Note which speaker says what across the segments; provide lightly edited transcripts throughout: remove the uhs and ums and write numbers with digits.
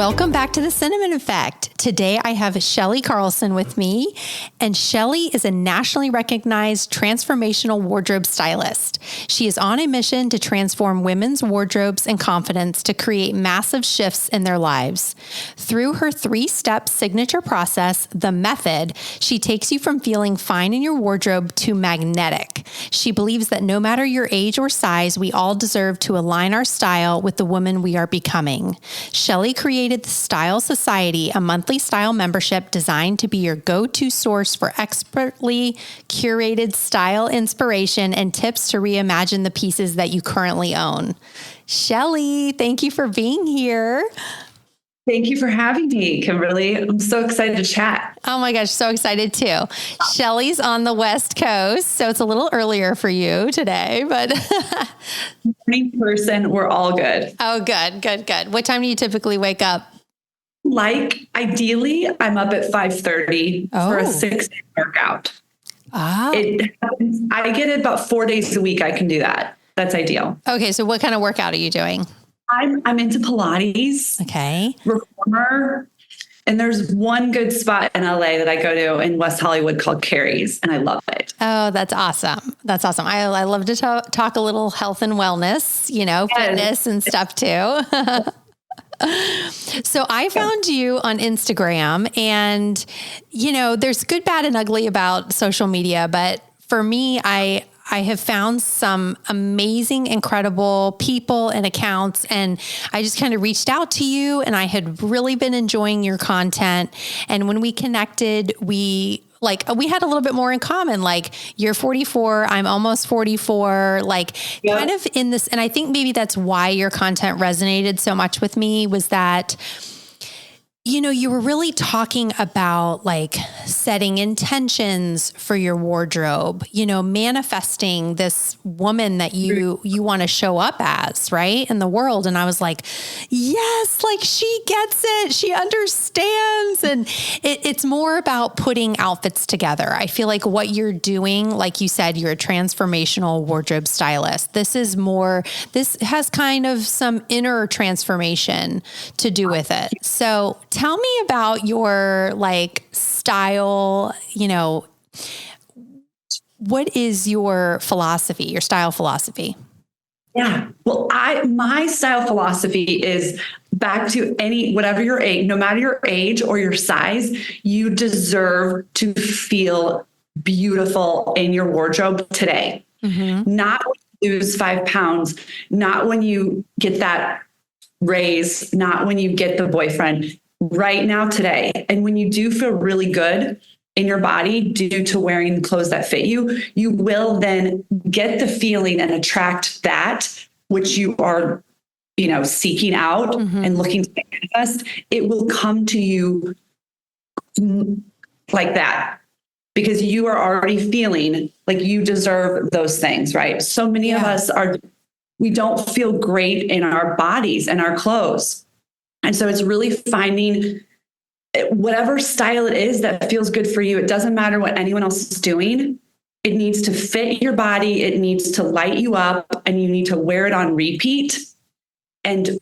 Speaker 1: Welcome back to the Cinnamon Effect. Today I have Chellie Carlson with me, and Chellie is a nationally recognized transformational wardrobe stylist. She is on a mission to transform women's wardrobes and confidence to create massive shifts in their lives. Through her 3-step signature process, The Method, she takes you from feeling fine in your wardrobe to magnetic. She believes that no matter your age or size, we all deserve to align our style with the woman we are becoming. Chellie created the Style Society, a monthly style membership designed to be your go-to source for expertly curated style inspiration and tips to reimagine the pieces that you currently own. Chellie, thank you for being here.
Speaker 2: Thank you for having me, Kimberly. I'm so excited to chat.
Speaker 1: Oh my gosh, so excited too. Chellie's on the West Coast, so it's a little earlier for you today, but
Speaker 2: Morning person, we're all good.
Speaker 1: Oh, good. What time do you typically wake up?
Speaker 2: Ideally, I'm up at 5:30 for a 6-day workout. I get it about 4 days a week. I can do that. That's ideal.
Speaker 1: Okay, so what kind of workout are you doing?
Speaker 2: I'm into Pilates.
Speaker 1: Okay.
Speaker 2: Reformer. And there's one good spot in LA that I go to in West Hollywood called Carrie's, and I love it.
Speaker 1: Oh, that's awesome. That's awesome. I love to talk a little health and wellness, fitness and stuff too. So I found you on Instagram, and, there's good, bad, and ugly about social media. But for me, I have found some amazing, incredible people and accounts, and I just kind of reached out to you, and I had really been enjoying your content. And when we connected, we had a little bit more in common. Like, you're 44, I'm almost 44, kind of in this. And I think maybe that's why your content resonated so much with me, was that you were really talking about setting intentions for your wardrobe, manifesting this woman that you want to show up as, right, in the world. And I was like, yes, she gets it. She understands. And it's more about putting outfits together. I feel like what you're doing, like you said, you're a transformational wardrobe stylist. This has kind of some inner transformation to do with it. So tell me about your style, what is your philosophy, your style philosophy?
Speaker 2: Yeah. Well, my style philosophy is back to whatever your age, no matter your age or your size, you deserve to feel beautiful in your wardrobe today. Mm-hmm. Not when you lose 5 pounds, not when you get that raise, not when you get the boyfriend. Right now, today. And when you do feel really good in your body due to wearing clothes that fit you, you will then get the feeling and attract that which you are, seeking out and looking to manifest. It will come to you like that, because you are already feeling like you deserve those things, right? So many of us we don't feel great in our bodies and our clothes. And so it's really finding whatever style it is that feels good for you. It doesn't matter what anyone else is doing. It needs to fit your body. It needs to light you up, and you need to wear it on repeat and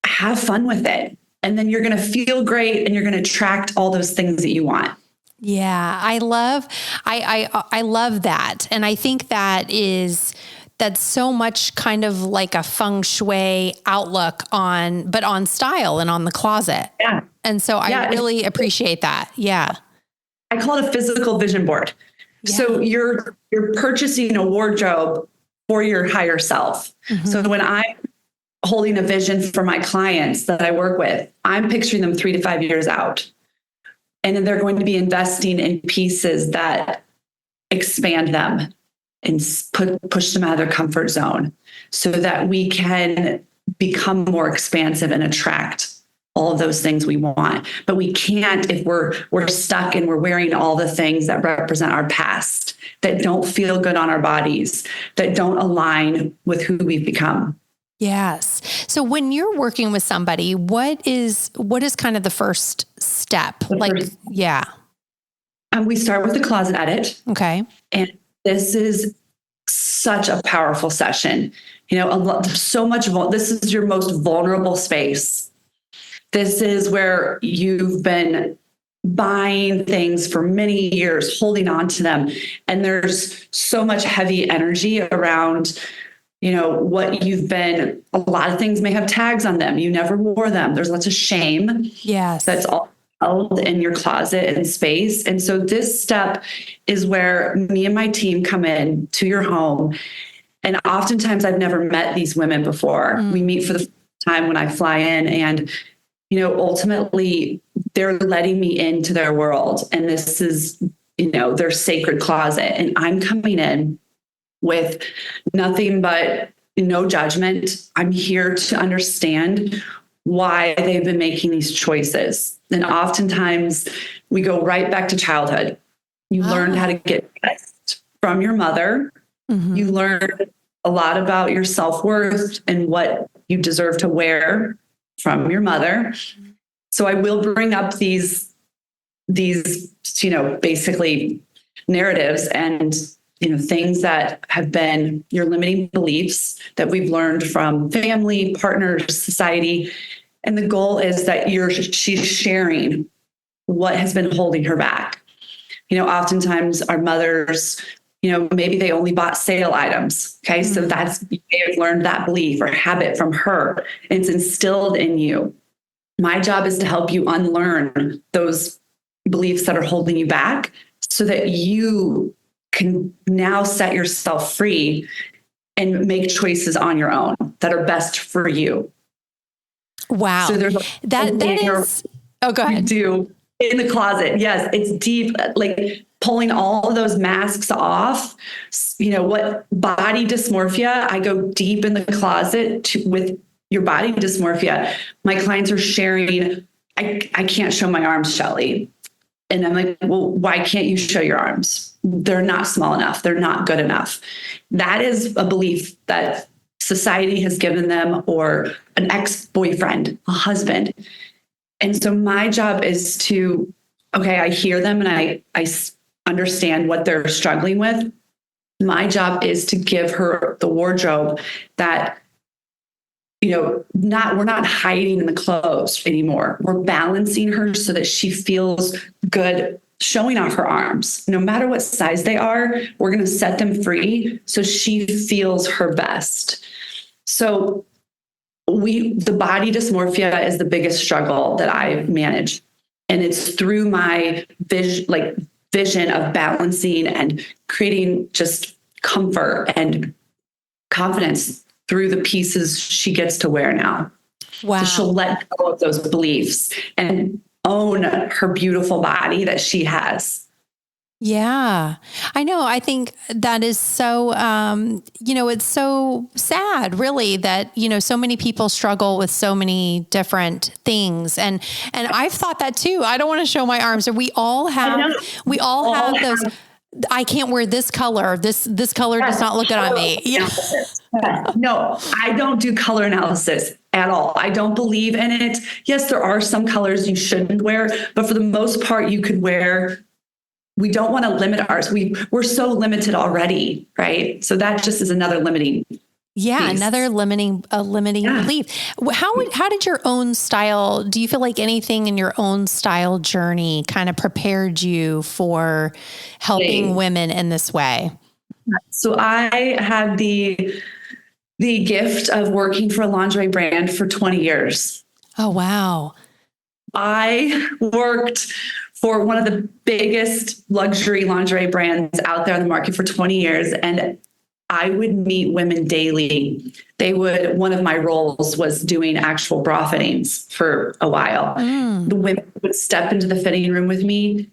Speaker 2: have fun with it. And then you're going to feel great, and you're going to attract all those things that you want.
Speaker 1: Yeah, I love that. And I think that's so much kind of like a feng shui outlook on style and on the closet. Yeah. And so I really appreciate that. Yeah.
Speaker 2: I call it a physical vision board. Yeah. So you're purchasing a wardrobe for your higher self. Mm-hmm. So when I'm holding a vision for my clients that I work with, I'm picturing them 3 to 5 years out. And then they're going to be investing in pieces that expand them and push them out of their comfort zone so that we can become more expansive and attract all of those things we want. But we can't if we're stuck and we're wearing all the things that represent our past, that don't feel good on our bodies, that don't align with who we've become.
Speaker 1: Yes. So when you're working with somebody, what is kind of the first step?
Speaker 2: We start with the closet edit.
Speaker 1: Okay.
Speaker 2: And this is such a powerful session. This is your most vulnerable space. This is where you've been buying things for many years, holding on to them. And there's so much heavy energy around, what you've been. A lot of things may have tags on them. You never wore them. There's lots of shame.
Speaker 1: Yes.
Speaker 2: That's all held in your closet and space. And so this step is where me and my team come in to your home. And oftentimes I've never met these women before. We meet for the first time when I fly in, and ultimately they're letting me into their world. And this is, their sacred closet. And I'm coming in with nothing but no judgment. I'm here to understand why they've been making these choices. And oftentimes we go right back to childhood. You learned how to get dressed from your mother. You learned a lot about your self-worth and what you deserve to wear from your mother. So I will bring up these, basically narratives and, things that have been your limiting beliefs that we've learned from family, partners, society. And the goal is that she's sharing what has been holding her back. Oftentimes our mothers, maybe they only bought sale items. Okay. So you may have learned that belief or habit from her. And it's instilled in you. My job is to help you unlearn those beliefs that are holding you back so that you can now set yourself free and make choices on your own that are best for you.
Speaker 1: Wow.
Speaker 2: So there's
Speaker 1: that is, oh, go ahead.
Speaker 2: Do in the closet. Yes. It's deep, like pulling all of those masks off. What body dysmorphia, I go deep in the closet with your body dysmorphia. My clients are sharing, I can't show my arms, Chellie. And I'm like, well, why can't you show your arms? They're not small enough. They're not good enough. That is a belief that society has given them, or an ex-boyfriend, a husband. And so my job is to, I hear them and I understand what they're struggling with. My job is to give her the wardrobe that, we're not hiding in the clothes anymore. We're balancing her so that she feels good showing off her arms. No matter what size they are, we're going to set them free so she feels her best. So the body dysmorphia is the biggest struggle that I manage. And it's through my vision of balancing and creating just comfort and confidence through the pieces she gets to wear now.
Speaker 1: Wow.
Speaker 2: So she'll let go of those beliefs and own her beautiful body that she has.
Speaker 1: Yeah, I know. I think that is so, it's so sad really that, so many people struggle with so many different things. And I've thought that too. I don't want to show my arms. Or we all have those. I can't wear this color. This color does not look good on me. Yeah.
Speaker 2: No, I don't do color analysis at all. I don't believe in it. Yes, there are some colors you shouldn't wear, but for the most part, you could wear. We don't want to limit ours. We're so limited already, right? So that just is another limiting.
Speaker 1: Yeah, piece. Another limiting belief. How did your own style? Do you feel like anything in your own style journey kind of prepared you for helping women in this way?
Speaker 2: So I had the gift of working for a lingerie brand for 20 years.
Speaker 1: Oh, wow.
Speaker 2: I worked for one of the biggest luxury lingerie brands out there in the market for 20 years. And I would meet women daily. One of my roles was doing actual bra fittings for a while. The women would step into the fitting room with me,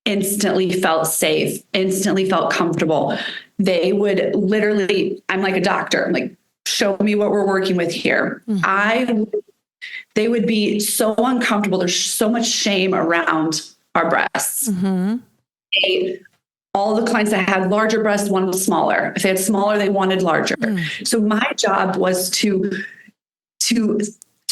Speaker 2: instantly felt safe, instantly felt comfortable. They would literally, I'm like a doctor. I'm like, show me what we're working with here. They would be so uncomfortable. There's so much shame around our breasts. All the clients that had larger breasts wanted smaller. If they had smaller, they wanted larger. So my job was to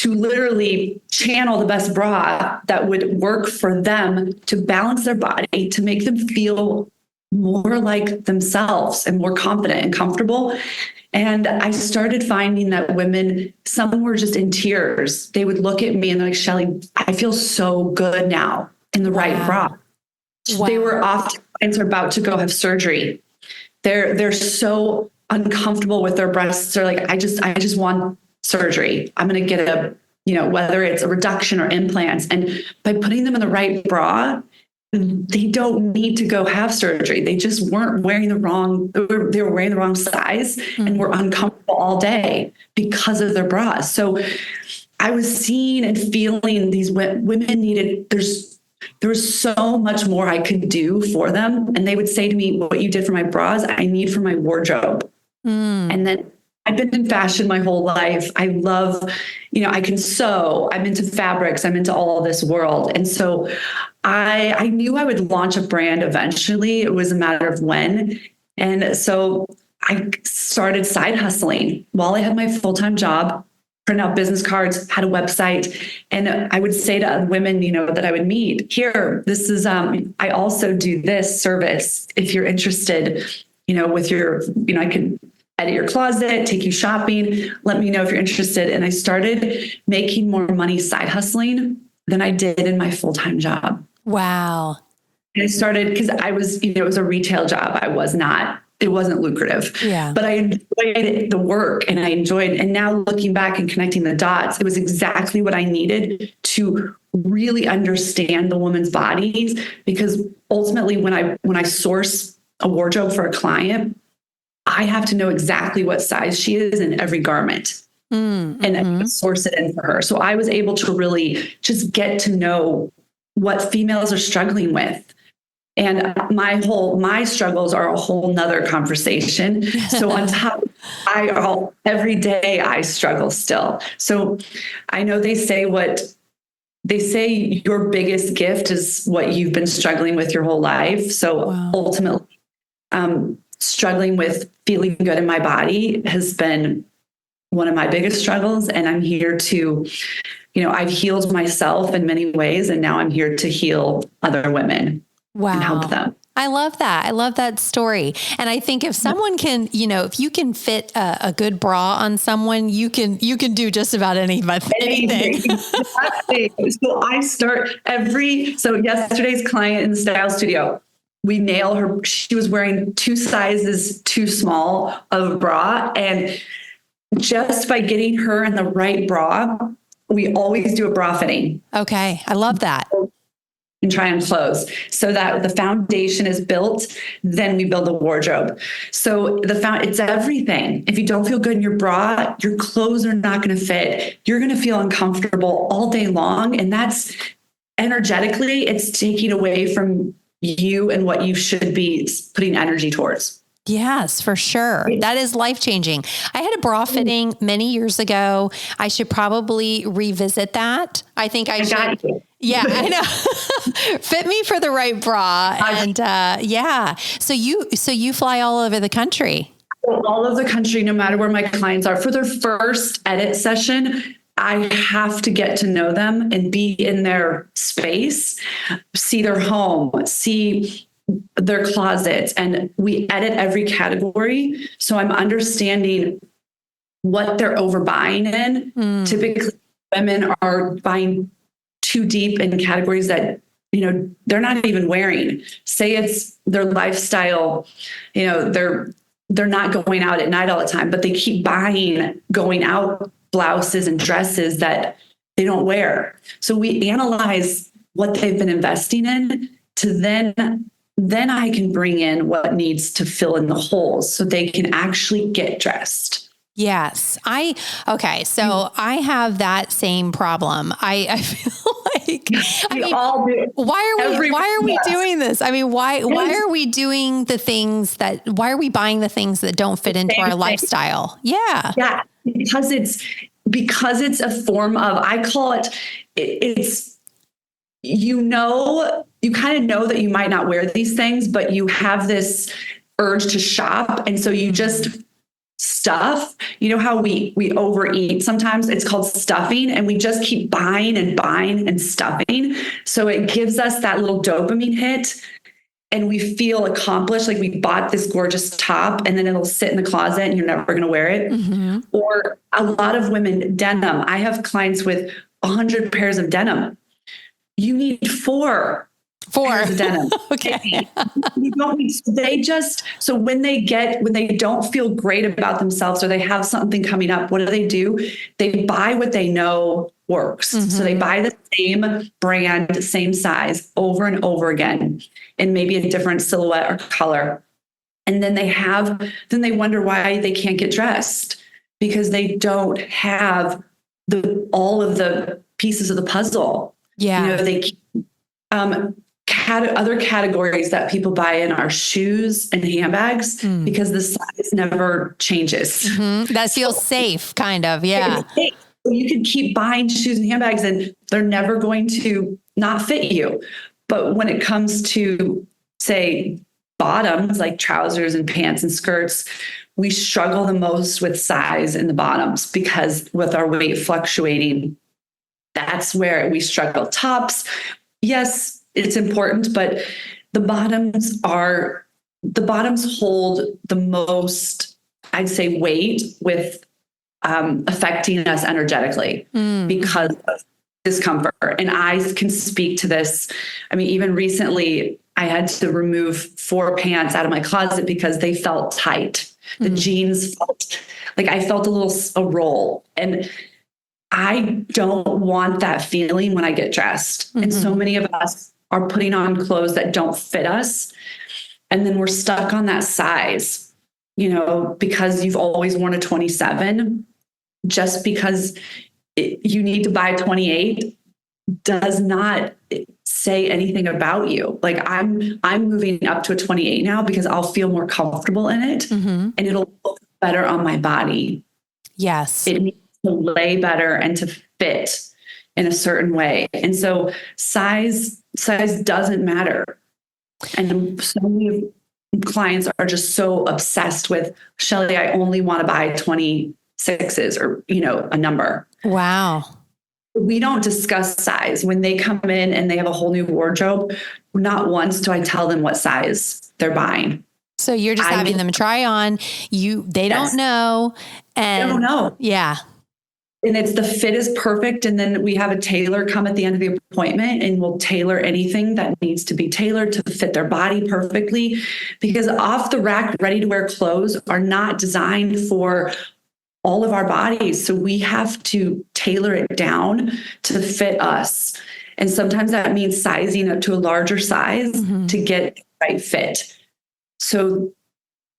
Speaker 2: literally channel the best bra that would work for them, to balance their body, to make them feel more like themselves and more confident and comfortable. And I started finding that women, some were just in tears. They would look at me and they're like, Chellie, I feel so good now in the right bra. Wow. They were oftentimes about to go have surgery. They're so uncomfortable with their breasts. They're like, I just want surgery. I'm going to get whether it's a reduction or implants. And by putting them in the right bra, they don't need to go have surgery. They just weren't wearing they were wearing the wrong size and were uncomfortable all day because of their bras. So I was seeing and feeling these women needed, there was so much more I could do for them. And they would say to me, what you did for my bras, I need for my wardrobe. And then I've been in fashion my whole life. I love, I can sew, I'm into fabrics, I'm into all of this world. And so I knew I would launch a brand eventually. It was a matter of when. And so I started side hustling while I had my full-time job, print out business cards, had a website. And I would say to women, that I would meet, here, this is, I also do this service. If you're interested, with your, I can edit your closet, take you shopping, let me know if you're interested. And I started making more money side hustling than I did in my full-time job.
Speaker 1: Wow.
Speaker 2: And I started because I was, it was a retail job. It wasn't lucrative, but I enjoyed the work and and now looking back and connecting the dots, it was exactly what I needed to really understand the woman's bodies. Because ultimately when I source a wardrobe for a client, I have to know exactly what size she is in every garment and source it in for her. So I was able to really just get to know what females are struggling with. And my struggles are a whole nother conversation. So on top, every day I struggle still. So I know they say your biggest gift is what you've been struggling with your whole life. So ultimately, struggling with feeling good in my body has been one of my biggest struggles. And I'm here to, I've healed myself in many ways. And now I'm here to heal other women.
Speaker 1: Wow.
Speaker 2: And help them.
Speaker 1: I love that. I love that story. And I think if someone can, if you can fit a good bra on someone, you can do just about anything.
Speaker 2: Exactly. So yesterday's client in the style studio, we nail her. She was wearing 2 sizes too small of a bra. And just by getting her in the right bra, we always do a bra fitting.
Speaker 1: Okay. I love that.
Speaker 2: And try on clothes so that the foundation is built, then we build the wardrobe. So it's everything. If you don't feel good in your bra, your clothes are not going to fit. You're going to feel uncomfortable all day long. And that's energetically, it's taking away from you and what you should be putting energy towards.
Speaker 1: Yes, for sure. That is life-changing. I had a bra fitting many years ago. I should probably revisit that. I think I should. Got you. Yeah, I know. Fit me for the right bra. And So you fly all over the country.
Speaker 2: All over the country, no matter where my clients are. For their first edit session, I have to get to know them and be in their space, see their home, see their closets, and we edit every category. So I'm understanding what they're overbuying in. Typically, women are buying too deep in categories that, they're not even wearing. Say it's their lifestyle, they're not going out at night all the time, but they keep buying going out blouses and dresses that they don't wear. So we analyze what they've been investing in to then I can bring in what needs to fill in the holes so they can actually get dressed.
Speaker 1: Yes. So I have that same problem. I feel like,
Speaker 2: all do.
Speaker 1: Why are we doing this? I mean, why are we doing why are we buying the things that don't fit into our lifestyle? Yeah.
Speaker 2: Yeah. Because it's a form of, I call it's, you kind of know that you might not wear these things, but you have this urge to shop. And so you just stuff, how we overeat. Sometimes it's called stuffing, and we just keep buying and buying and stuffing. So it gives us that little dopamine hit. and we feel accomplished. Like we bought this gorgeous top and then it'll sit in the closet and you're never going to wear it. Mm-hmm. Or a lot of women, denim. I have clients with 100 pairs of denim. You need four pairs of denim.
Speaker 1: Okay.
Speaker 2: You don't need, so when they don't feel great about themselves or they have something coming up, what do? They buy what they know works. Mm-hmm. So they buy the same brand, same size over and over again, in maybe a different silhouette or color. And then they wonder why they can't get dressed, because they don't have all of the pieces of the puzzle.
Speaker 1: Yeah.
Speaker 2: Other categories that people buy in are shoes and handbags, because the size never changes.
Speaker 1: Mm-hmm. That feels safe, kind of. Yeah.
Speaker 2: You can keep buying shoes and handbags and they're never going to not fit you. But when it comes to, say, bottoms, like trousers and pants and skirts, we struggle the most with size in the bottoms, because with our weight fluctuating, that's where we struggle. Tops, yes, it's important, but the bottoms hold the most, I'd say, weight with affecting us energetically because of discomfort. And I can speak to this. I mean, even recently I had to remove 4 pants out of my closet because they felt tight. The jeans felt like I felt a roll. And I don't want that feeling when I get dressed. And so many of us are putting on clothes that don't fit us. And then we're stuck on that size, because you've always worn a 27, just because you need to buy a 28 does not say anything about you. Like I'm moving up to a 28 now because I'll feel more comfortable in it and it'll look better on my body.
Speaker 1: Yes.
Speaker 2: It needs to lay better and to fit in a certain way. And so size doesn't matter. And so many clients are just so obsessed with, Chellie, I only want to buy 26s or, a number.
Speaker 1: Wow.
Speaker 2: We don't discuss size. When they come in and they have a whole new wardrobe, not once do I tell them what size they're buying.
Speaker 1: So you're just having them try on. They don't know. And
Speaker 2: they don't know.
Speaker 1: Yeah.
Speaker 2: And the fit is perfect. And then we have a tailor come at the end of the appointment and we'll tailor anything that needs to be tailored to fit their body perfectly, because off the rack, ready to wear clothes are not designed for all of our bodies. So we have to tailor it down to fit us. And sometimes that means sizing up to a larger size to get the right fit. So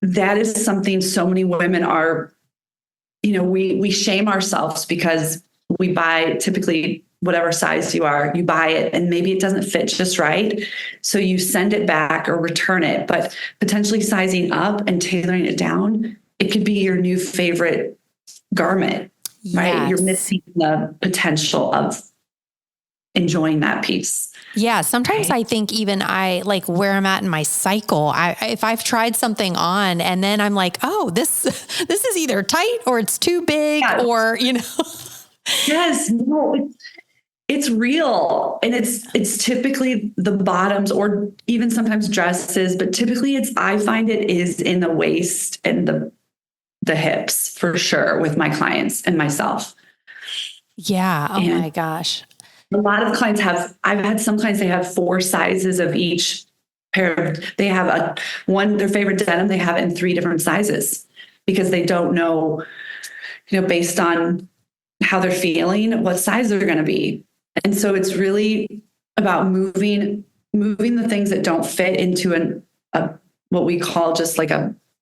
Speaker 2: that is something so many women are, we shame ourselves because we buy typically whatever size you are, you buy it and maybe it doesn't fit just right. So you send it back or return it, but potentially sizing up and tailoring it down, it could be your new favorite garment, right?
Speaker 1: Yes.
Speaker 2: You're missing the potential of enjoying that piece.
Speaker 1: Yeah. Sometimes I think even where I'm at in my cycle, if I've tried something on and then I'm like, oh, this is either tight or it's too big or,
Speaker 2: Yes, no, it's real. And it's typically the bottoms or even sometimes dresses, but typically I find it is in the waist and the hips for sure with my clients and myself.
Speaker 1: Yeah. Oh my gosh.
Speaker 2: A lot of clients I've had some clients, they have 4 sizes of each pair. They have their favorite denim, they have it in 3 different sizes because they don't know, based on how they're feeling, what size they're going to be. And so it's really about moving the things that don't fit into what we call just like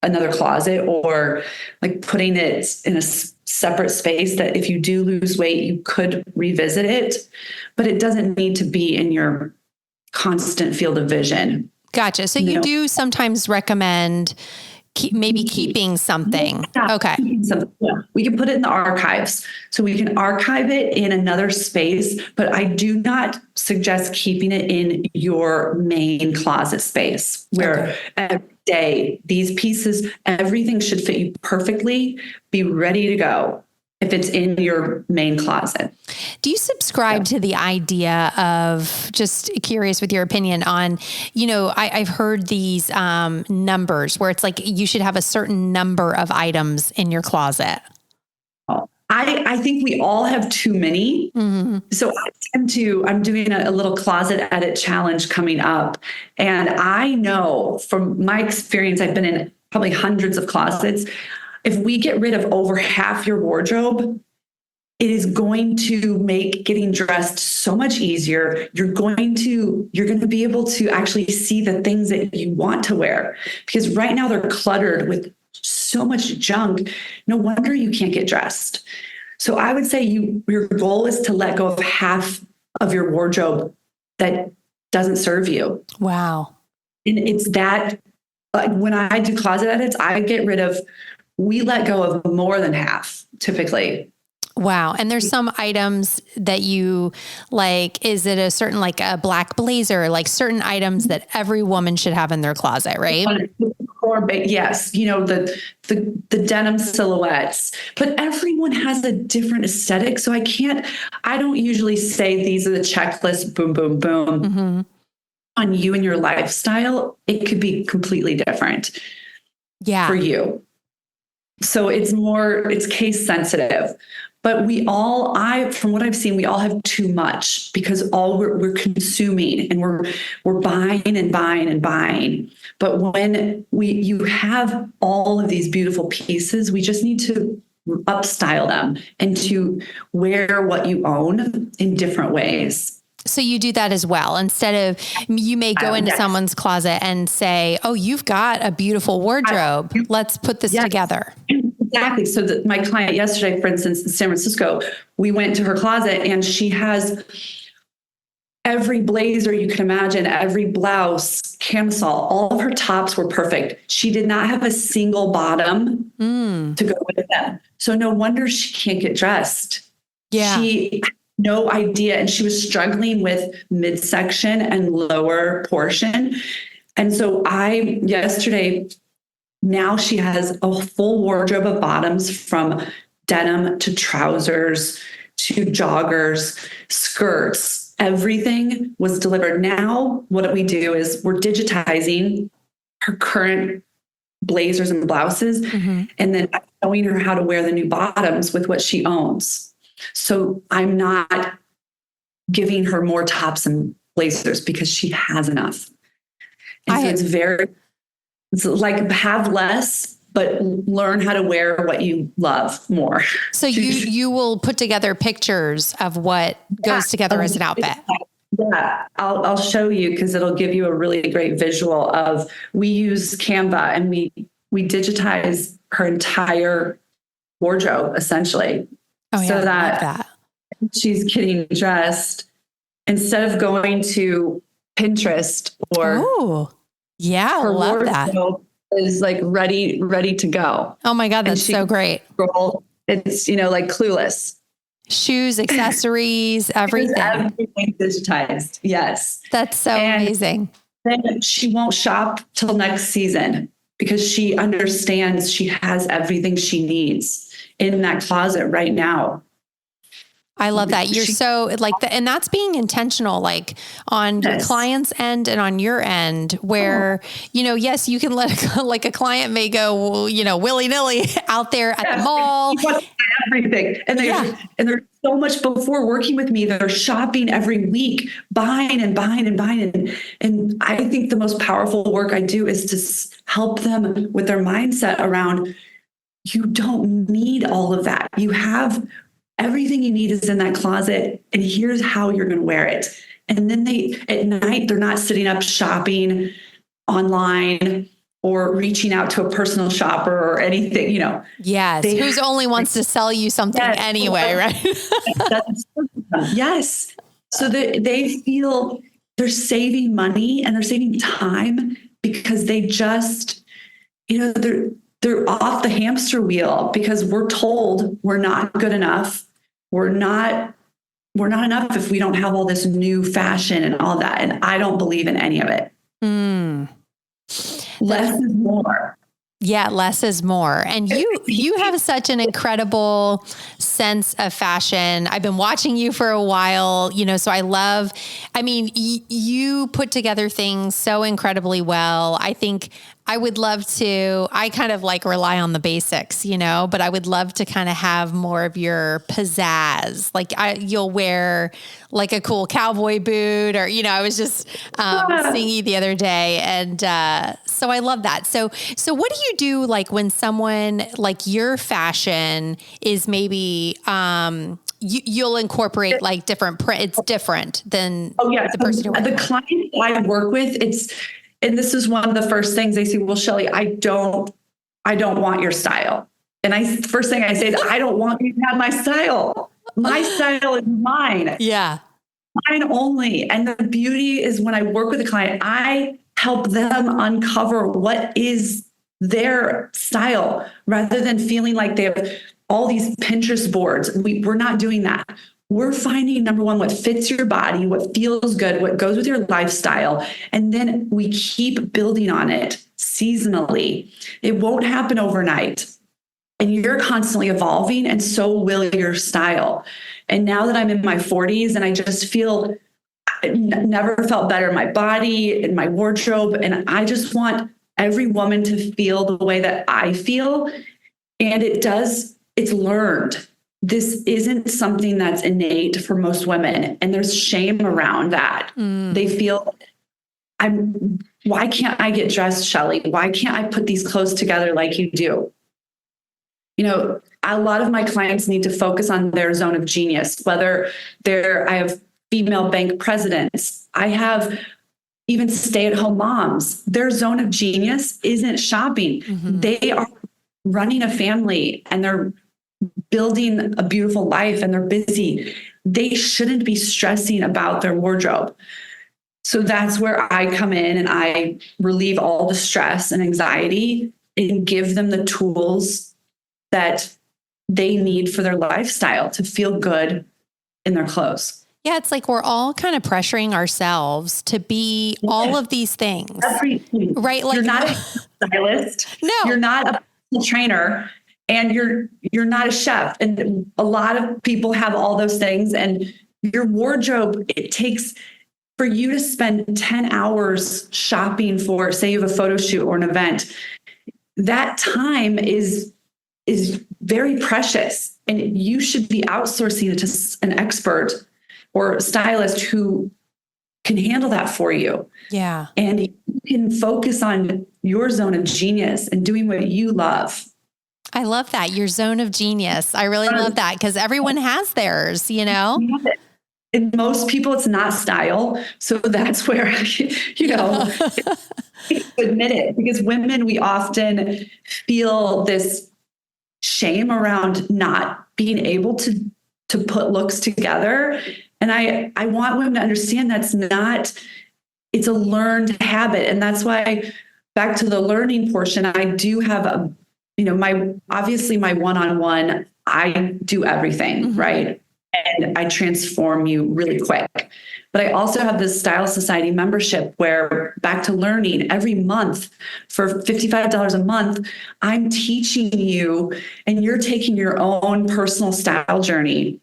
Speaker 2: another closet, or like putting it in a separate space that if you do lose weight, you could revisit it, but it doesn't need to be in your constant field of vision.
Speaker 1: Gotcha. So you do sometimes recommend keeping something.
Speaker 2: Yeah,
Speaker 1: okay.
Speaker 2: Yeah. We can put it in the archives. So we can archive it in another space, but I do not suggest keeping it in your main closet space where every day these pieces, everything should fit you perfectly, be ready to go.
Speaker 1: Mm-hmm.
Speaker 2: if it's in your main closet.
Speaker 1: Do you subscribe to the idea of, just curious with your opinion on, I've heard these numbers where it's like you should have a certain number of items in your closet?
Speaker 2: I think we all have too many.
Speaker 1: Mm-hmm.
Speaker 2: So I'm doing a little closet edit challenge coming up. And I know from my experience, I've been in probably hundreds of closets. If we get rid of over half your wardrobe, it is going to make getting dressed so much easier. You're going to be able to actually see the things that you want to wear, because right now they're cluttered with so much junk. No wonder you can't get dressed. So I would say your goal is to let go of half of your wardrobe that doesn't serve you.
Speaker 1: Wow.
Speaker 2: And it's that, when I do closet edits, we let go of more than half typically.
Speaker 1: Wow. And there's some items that you like, is it a certain, like a black blazer, like certain items that every woman should have in their closet, right?
Speaker 2: Yes. The denim silhouettes, but everyone has a different aesthetic. So I don't usually say these are the checklists, boom, boom, boom.
Speaker 1: Mm-hmm.
Speaker 2: On you and your lifestyle. It could be completely different for you. So it's case sensitive. But from what I've seen, we all have too much, because all we're consuming and we're buying and buying and buying. But when you have all of these beautiful pieces, we just need to upstyle them and to wear what you own in different ways.
Speaker 1: So you do that as well. Instead of, you may go into someone's closet and say, oh, you've got a beautiful wardrobe. Let's put this together.
Speaker 2: Exactly. So my client yesterday, for instance, in San Francisco, we went to her closet and she has every blazer you can imagine, every blouse, camisole, all of her tops were perfect. She did not have a single bottom to go with them. So no wonder she can't get dressed.
Speaker 1: Yeah.
Speaker 2: She had no idea. And she was struggling with midsection and lower portion. And so now she has a full wardrobe of bottoms, from denim to trousers to joggers, skirts. Everything was delivered. Now, what we do is we're digitizing her current blazers and blouses, and then showing her how to wear the new bottoms with what she owns. So I'm not giving her more tops and blazers because she has enough. And so it's like have less, but learn how to wear what you love more.
Speaker 1: So you will put together pictures of what goes together as an outfit.
Speaker 2: Yeah, I'll show you, because it'll give you a really great visual of, we use Canva and we digitize her entire wardrobe essentially.
Speaker 1: Oh, yeah,
Speaker 2: so
Speaker 1: I
Speaker 2: that,
Speaker 1: love that
Speaker 2: she's getting dressed instead of going to Pinterest or.
Speaker 1: Oh, yeah, I love that.
Speaker 2: Is like ready to go.
Speaker 1: Oh my God, that's so great.
Speaker 2: It's, like Clueless.
Speaker 1: Shoes, accessories, everything.
Speaker 2: Everything digitized. Yes.
Speaker 1: That's so amazing.
Speaker 2: Then she won't shop till next season, because she understands she has everything she needs in that closet right now.
Speaker 1: I love that. You're so like that. And that's being intentional, like on your client's end and on your end, where, yes, you can let a client may go, willy nilly out there at the mall.
Speaker 2: Everything. And there's so much before working with me. They're shopping every week, buying and buying and buying. And I think the most powerful work I do is to help them with their mindset around, you don't need all of that. You have everything you need is in that closet, and here's how you're going to wear it. And then at night, they're not sitting up shopping online or reaching out to a personal shopper or anything,
Speaker 1: Yes. Who's only wants to sell you something anyway, right?
Speaker 2: Yes. So they feel they're saving money and they're saving time, because they just, they're off the hamster wheel, because we're told we're not good enough. We're not enough if we don't have all this new fashion and all that. And I don't believe in any of it. Less is more.
Speaker 1: Yeah, less is more. And you have such an incredible sense of fashion. I've been watching you for a while, so you put together things so incredibly well. I think I would love to, I kind of like rely on the basics, but I would love to kind of have more of your pizzazz. Like you'll wear like a cool cowboy boot or, I was just seeing you the other day. And so I love that. So what do you do like when someone like your fashion is maybe, you'll incorporate like different print. It's different than the person you're
Speaker 2: the client I work with, and this is one of the first things they say, well, Chellie, I don't want your style. And first thing I say is, I don't want you to have my style. My style is mine.
Speaker 1: Yeah.
Speaker 2: Mine only. And the beauty is when I work with a client, I help them uncover what is their style rather than feeling like they have all these Pinterest boards. We're not doing that. We're finding, number one, what fits your body, what feels good, what goes with your lifestyle. And then we keep building on it seasonally. It won't happen overnight. And you're constantly evolving, and so will your style. And now that I'm in my 40s and I just feel never felt better in my body, in my wardrobe. And I just want every woman to feel the way that I feel. And it's learned. This isn't something that's innate for most women. And there's shame around that. They feel, why can't I get dressed, Chellie? Why can't I put these clothes together like you do? A lot of my clients need to focus on their zone of genius, whether I have female bank presidents, I have even stay-at-home moms. Their zone of genius isn't shopping. Mm-hmm. They are running a family and they're building a beautiful life and they're busy. They shouldn't be stressing about their wardrobe. So that's where I come in and I relieve all the stress and anxiety and give them the tools that they need for their lifestyle to feel good in their clothes.
Speaker 1: Yeah, it's like we're all kind of pressuring ourselves to be all of these things.
Speaker 2: Everything.
Speaker 1: Right? Like,
Speaker 2: you're not a stylist.
Speaker 1: No.
Speaker 2: You're not a personal trainer. And you're not a chef. And a lot of people have all those things. And your wardrobe, it takes for you to spend 10 hours shopping for, say you have a photo shoot or an event. That time is very precious. And you should be outsourcing it to an expert or a stylist who can handle that for you.
Speaker 1: Yeah.
Speaker 2: And you can focus on your zone of genius and doing what you love.
Speaker 1: I love that. Your zone of genius. I really love that because everyone has theirs,
Speaker 2: And most people, it's not style. So that's where, admit it, because women, we often feel this shame around not being able to put looks together. And I want women to understand it's a learned habit. And that's why back to the learning portion, I do have my one-on-one, I do everything, mm-hmm. right? And I transform you really quick. But I also have this Style Society membership where, back to learning, every month for $55 a month, I'm teaching you and you're taking your own personal style journey.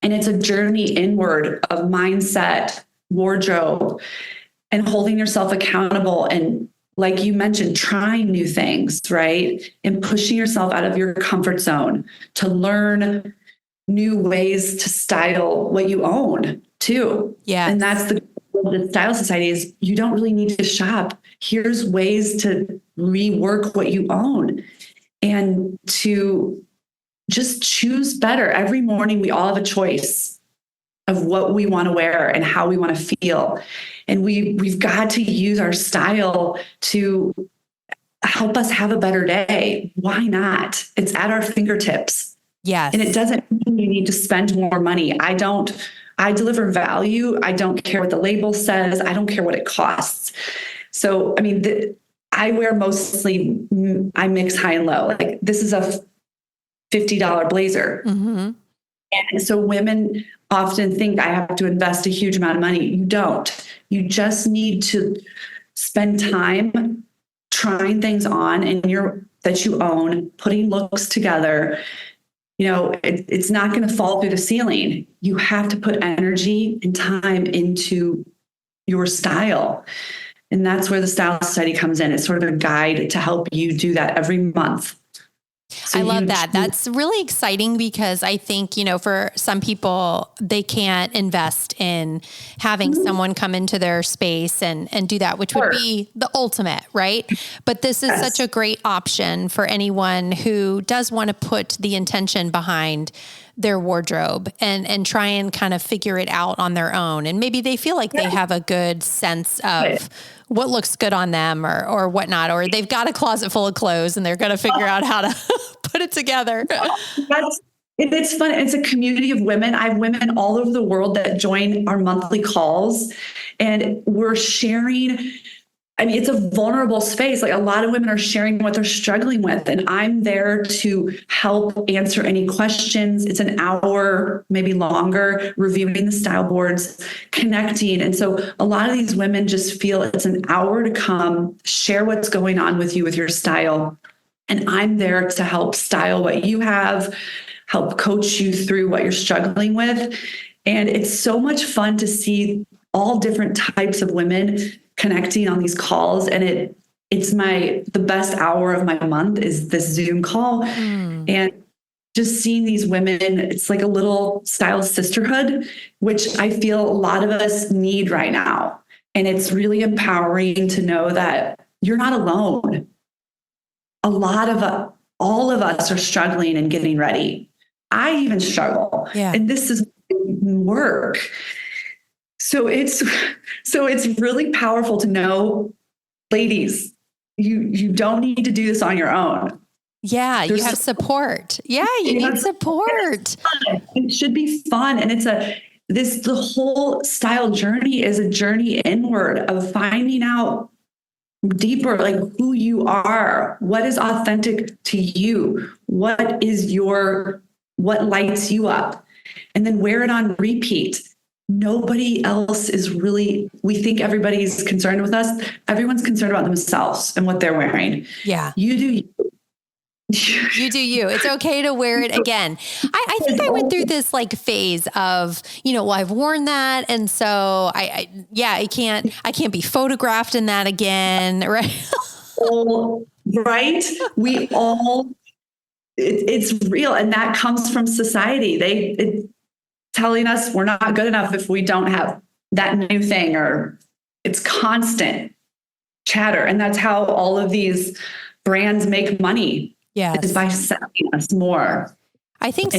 Speaker 2: And it's a journey inward of mindset, wardrobe, and holding yourself accountable. And like you mentioned, trying new things, right? And pushing yourself out of your comfort zone to learn new ways to style what you own too. Yeah. And that's the Style Society is you don't really need to shop. Here's ways to rework what you own and to just choose better. Every morning, we all have a choice of what we want to wear and how we want to feel. And we've got to use our style to help us have a better day. Why not? It's at our fingertips.
Speaker 1: Yes.
Speaker 2: And it doesn't mean you need to spend more money. I deliver value. I don't care what the label says. I don't care what it costs. So, I wear mostly, I mix high and low. Like this is a $50 blazer. Mm-hmm. And so women often think I have to invest a huge amount of money. You don't. You just need to spend time trying things on that you own, putting looks together, it's not going to fall through the ceiling. You have to put energy and time into your style. And that's where the style study comes in. It's sort of a guide to help you do that every month. So
Speaker 1: I love that. That's really exciting because I think, for some people, they can't invest in having someone come into their space and do that, which would be the ultimate, right? But this is such a great option for anyone who does want to put the intention behind their wardrobe and try and kind of figure it out on their own. And maybe they feel like they have a good sense of what looks good on them or whatnot, or they've got a closet full of clothes and they're going to figure out how to put it together.
Speaker 2: It's fun. It's a community of women. I have women all over the world that join our monthly calls, and we're sharing. I mean, it's a vulnerable space. Like, a lot of women are sharing what they're struggling with, and I'm there to help answer any questions. It's an hour, maybe longer, reviewing the style boards, connecting. And so a lot of these women just feel it's an hour to come, share what's going on with you with your style. And I'm there to help style what you have, help coach you through what you're struggling with. And it's so much fun to see all different types of women connecting on these calls. And it's the best hour of my month is this Zoom call. And just seeing these women, it's like a little style sisterhood, which I feel a lot of us need right now. And it's really empowering to know that you're not alone. All of us are struggling and getting ready. I even struggle. Yeah. And this is work. So it's really powerful to know, ladies, you don't need to do this on your own.
Speaker 1: Yeah, you have support. Yeah, you need support.
Speaker 2: It should be fun. And the whole style journey is a journey inward of finding out deeper, like who you are, what is authentic to you, what lights you up, and then wear it on repeat. Nobody else we think everybody's concerned with us. Everyone's concerned about themselves and what they're wearing.
Speaker 1: Yeah.
Speaker 2: You do you.
Speaker 1: You do you. It's okay to wear it again. I think I went through this phase of, I've worn that. And so I can't be photographed in that again. Right.
Speaker 2: Right. It's real. And that comes from society. Telling us we're not good enough if we don't have that new thing, or it's constant chatter. And that's how all of these brands make money.
Speaker 1: Yes.
Speaker 2: Is by selling us more.
Speaker 1: I think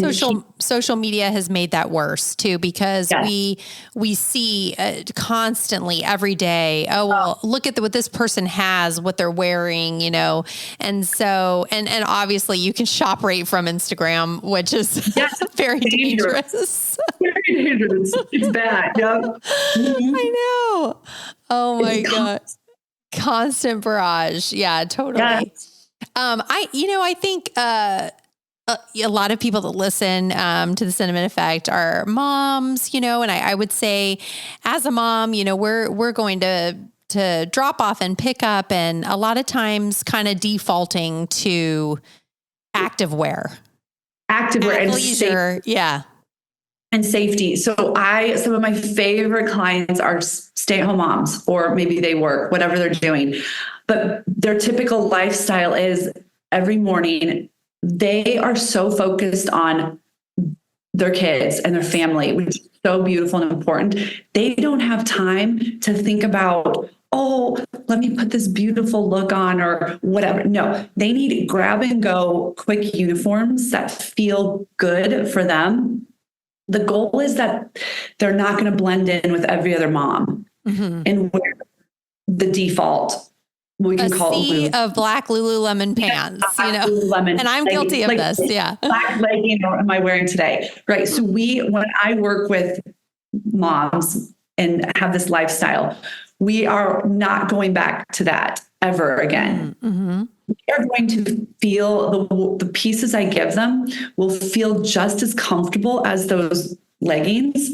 Speaker 1: social media has made that worse too, because we see constantly every day, look at what this person has, what they're wearing, and so, and obviously you can shop right from Instagram, which is very dangerous.
Speaker 2: Very dangerous. It's bad. Yeah. Mm-hmm.
Speaker 1: I know. Oh my God. Constant barrage. Yeah, totally. Yes. I think, a lot of people that listen to the Cinnamon Effect are moms, and I would say as a mom, we're going to drop off and pick up, and a lot of times kind of defaulting to activewear and leisure. Yeah.
Speaker 2: And safety. So some of my favorite clients are stay-at-home moms, or maybe they work, whatever they're doing, but their typical lifestyle is every morning they are so focused on their kids and their family, which is so beautiful and important. They don't have time to think about, let me put this beautiful look on or whatever. No, they need grab and go quick uniforms that feel good for them. The goal is that they're not going to blend in with every other mom and wear the default. We can call it
Speaker 1: of black Lululemon pants,
Speaker 2: Lululemon
Speaker 1: and I'm guilty of this. Yeah.
Speaker 2: Black legging am I wearing today? Right. So when I work with moms and have this lifestyle, we are not going back to that ever again. Mm-hmm. They're going to feel the pieces I give them will feel just as comfortable as those leggings,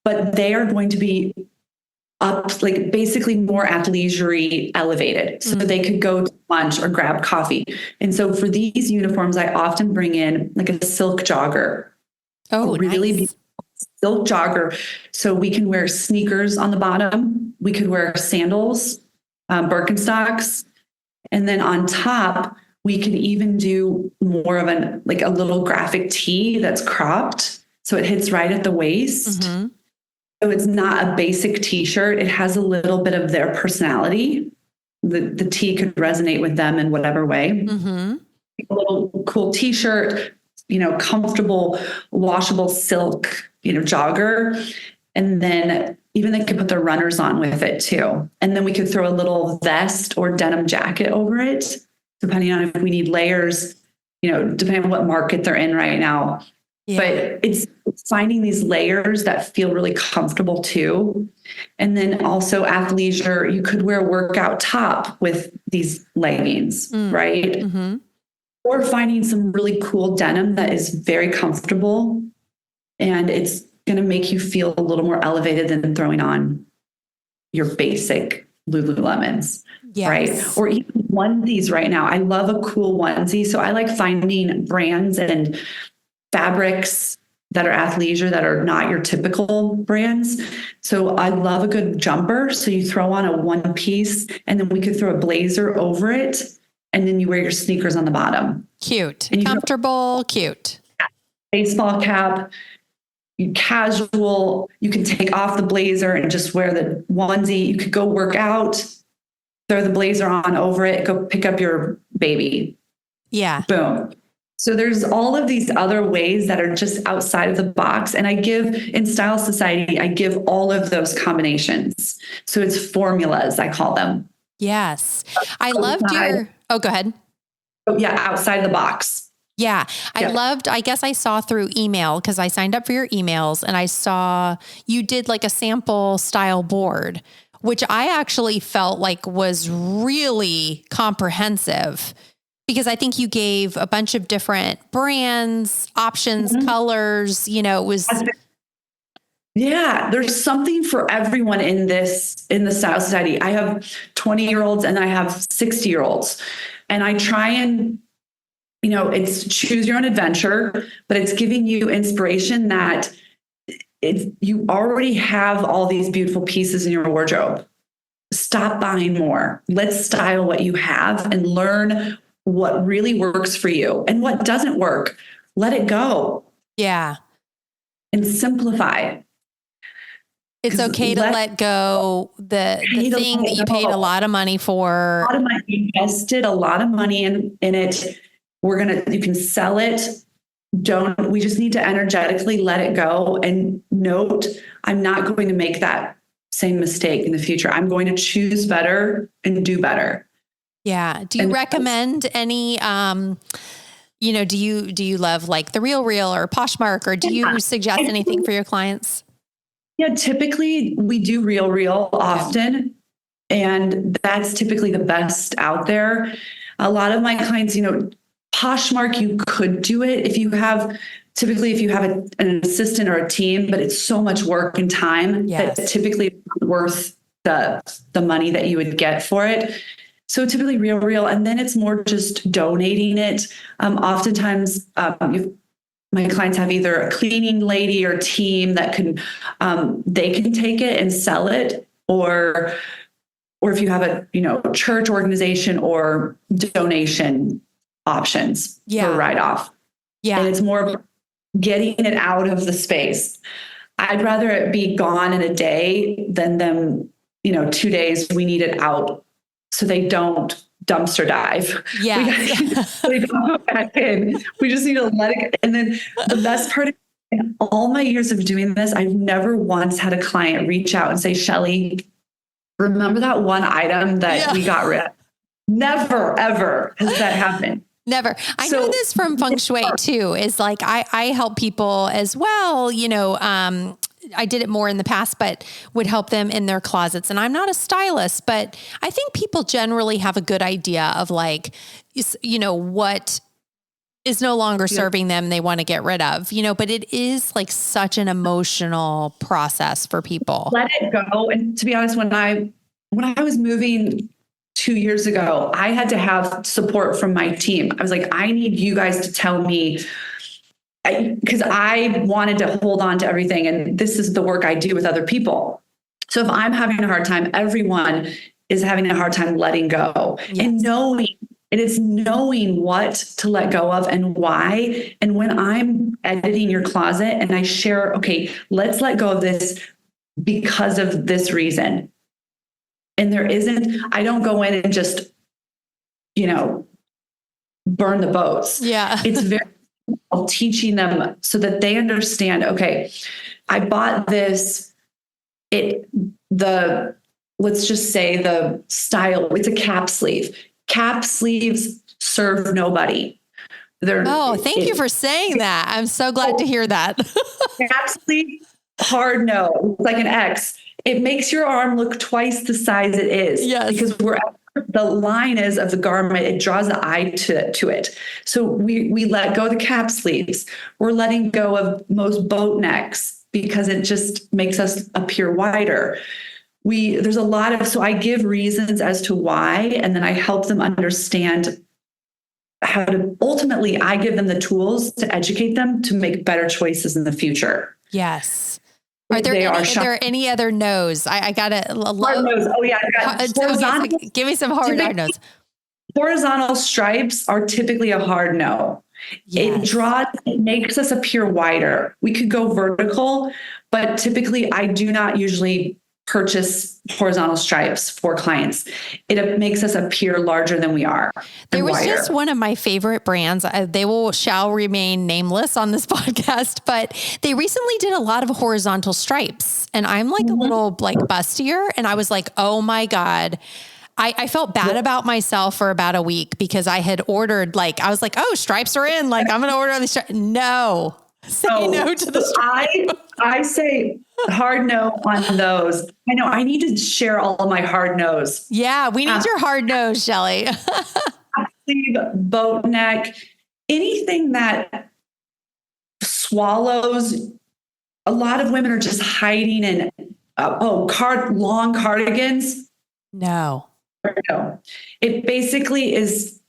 Speaker 2: but they are going to be up, like basically more athleisure elevated. So they could go to lunch or grab coffee. And so for these uniforms, I often bring in like a silk jogger.
Speaker 1: Oh,
Speaker 2: a really
Speaker 1: nice.
Speaker 2: beautiful silk jogger. So we can wear sneakers on the bottom. We could wear sandals, Birkenstocks. And then on top, we can even do more of like a little graphic tee that's cropped. So it hits right at the waist.
Speaker 1: Mm-hmm.
Speaker 2: So it's not a basic t-shirt. It has a little bit of their personality. The tee could resonate with them in whatever way.
Speaker 1: Mm-hmm.
Speaker 2: A little cool t-shirt, comfortable, washable silk, jogger. And then even they could put their runners on with it too. And then we could throw a little vest or denim jacket over it, depending on if we need layers, depending on what market they're in right now. Yeah. But it's finding these layers that feel really comfortable too. And then also athleisure, you could wear a workout top with these leggings, right? Mm-hmm. Or finding some really cool denim that is very comfortable and it's going to make you feel a little more elevated than throwing on your basic Lululemons, yes. Right? Or even onesies right now. I love a cool onesie. So I like finding brands and fabrics that are athleisure that are not your typical brands. So I love a good jumper. So you throw on a one piece and then we could throw a blazer over it. And then you wear your sneakers on the bottom.
Speaker 1: Cute, comfortable, cute.
Speaker 2: Baseball cap, casual. You can take off the blazer and just wear the onesie. You could go work out, throw the blazer on over it, go pick up your baby.
Speaker 1: Yeah.
Speaker 2: Boom. So there's all of these other ways that are just outside of the box. And in Style Society, I give all of those combinations. So it's formulas, I call them.
Speaker 1: Yes. I loved oh, go ahead.
Speaker 2: Oh, yeah. Outside the box.
Speaker 1: Yeah. I guess I saw through email because I signed up for your emails and I saw you did like a sample style board, which I actually felt like was really comprehensive because I think you gave a bunch of different brands, options, colors, it was.
Speaker 2: Yeah, there's something for everyone in the Style Society. I have 20-year-olds and I have 60-year-olds. And I try and, it's choose your own adventure, but it's giving you inspiration that you already have all these beautiful pieces in your wardrobe. Stop buying more. Let's style what you have and learn what really works for you and what doesn't work. Let it go.
Speaker 1: Yeah.
Speaker 2: And simplify.
Speaker 1: It's okay to let go the thing that you paid a lot of money for.
Speaker 2: A lot of money invested, a lot of money in it. You can sell it. We just need to energetically let it go and note, I'm not going to make that same mistake in the future. I'm going to choose better and do better.
Speaker 1: Yeah. Do you recommend any, do you love like the Real or Poshmark, or do you suggest anything for your clients?
Speaker 2: Yeah, typically we do Real often, and that's typically the best out there. A lot of my clients, Poshmark, you could do it if you have an assistant or a team, but it's so much work and time that typically it's not worth the money that you would get for it. So typically Real, and then it's more just donating it. Oftentimes, my clients have either a cleaning lady or team that they can take it and sell it, or if you have a church organization or donation options for write-off. Yeah, and it's more of getting it out of the space. I'd rather it be gone in a day than them 2 days. We need it out so they don't dumpster dive.
Speaker 1: Yeah.
Speaker 2: We don't go back in. We just need to let it go. And then the best part, in all my years of doing this, I've never once had a client reach out and say, Chellie, remember that one item that we got rid of? Never, ever has that happened.
Speaker 1: Never. I know this from feng shui too, is like, I help people as well, I did it more in the past, but would help them in their closets. And I'm not a stylist, but I think people generally have a good idea of like, what is no longer serving them, they want to get rid of, but it is like such an emotional process for people.
Speaker 2: Let it go. And to be honest, when I was moving 2 years ago, I had to have support from my team. I was like, I need you guys to tell me, because I wanted to hold on to everything. And this is the work I do with other people. So if I'm having a hard time, everyone is having a hard time letting go. Yes. And knowing what to let go of and why. And when I'm editing your closet and I share, okay, let's let go of this because of this reason. And I don't go in and just, burn the boats.
Speaker 1: Yeah.
Speaker 2: It's very teaching them so that they understand, okay, I bought this, let's just say the style, it's a cap sleeve. Cap sleeves serve nobody.
Speaker 1: Thank you for saying that. I'm so glad to hear that.
Speaker 2: Cap sleeve, hard no, like an X. It makes your arm look twice the size it is.
Speaker 1: Yes.
Speaker 2: Because the line is of the garment, it draws the eye to it. So we let go of the cap sleeves. We're letting go of most boat necks because it just makes us appear wider. So I give reasons as to why, and then I help them understand how to, ultimately, I give them the tools to educate them to make better choices in the future.
Speaker 1: Yes. Are there any other no's? I got to love
Speaker 2: hard nose. Oh yeah.
Speaker 1: Horizontal. Give me some hard nose.
Speaker 2: Horizontal stripes are typically a hard no. Yes. It makes us appear wider. We could go vertical, but typically I do not usually purchase horizontal stripes for clients. It makes us appear larger than we are.
Speaker 1: There was just one of my favorite brands. Shall remain nameless on this podcast, but they recently did a lot of horizontal stripes, and I'm like a little like bustier. And I was like, oh my God. I felt bad about myself for about a week because I had ordered, I was like, oh, stripes are in. Like, I'm going to order these stripes. No. Say no to the stripe.
Speaker 2: I say hard no on those. I know I need to share all of my hard no's.
Speaker 1: Yeah, we need your hard nose, Chellie.
Speaker 2: Sleeve, boat neck, anything that swallows. A lot of women are just hiding in long cardigans.
Speaker 1: No.
Speaker 2: It basically is